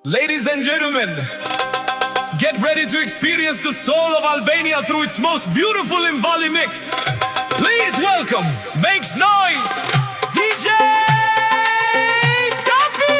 Ladies and gentlemen, get ready to experience the soul of Albania through its most beautiful Invali mix. Please welcome, makes noise, DJ Kapi!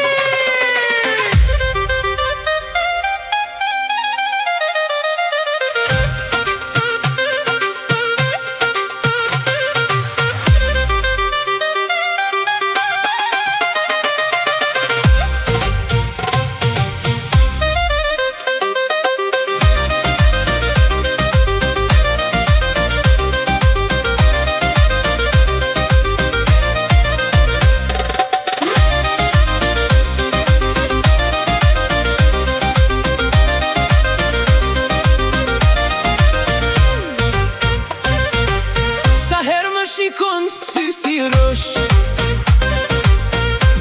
Shikon sy si rosh,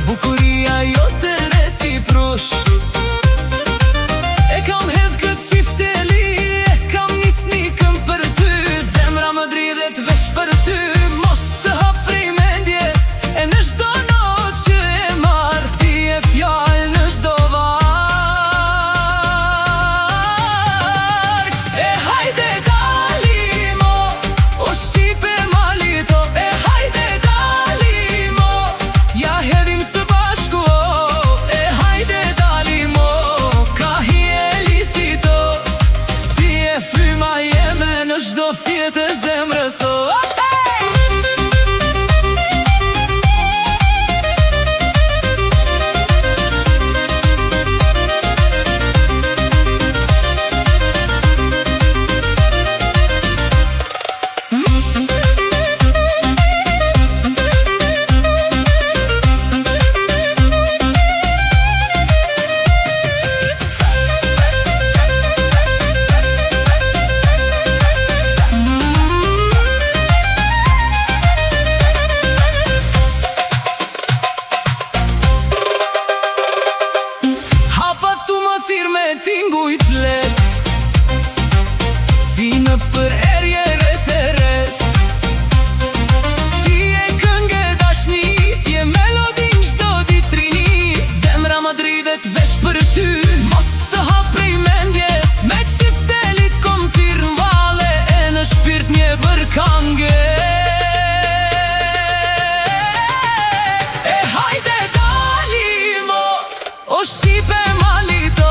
bukuria jote reciprosh. E kam hedh këtë qifteli, e kam nis nikën për ty. Zemra më dridhet veç për ty, mos të hap prej mendjes. E në çdo notë që e marr ti e fjallë në çdo varg. E hajde dalimo, o shqipe çdo fjetë e zemrës, tingujt let, si në për erje rreth e rreth. Ti e këngë dashnis, je melodin çdo ditë rinis. Zemra më dridhet veç për ty, mos të hap prej mendjes. Me qiftelit kom thirr n'valle, e në shpirt një bërkange. E hajde dalimo, o shqipe malito.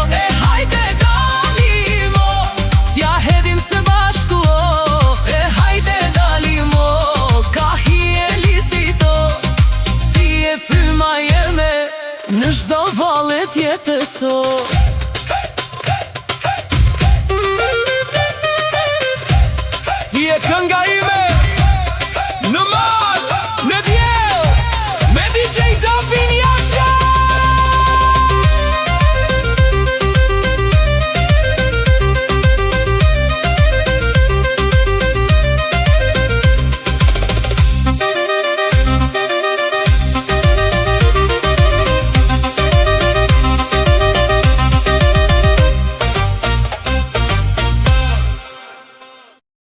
Në çdo vallet jetës, ti e kënga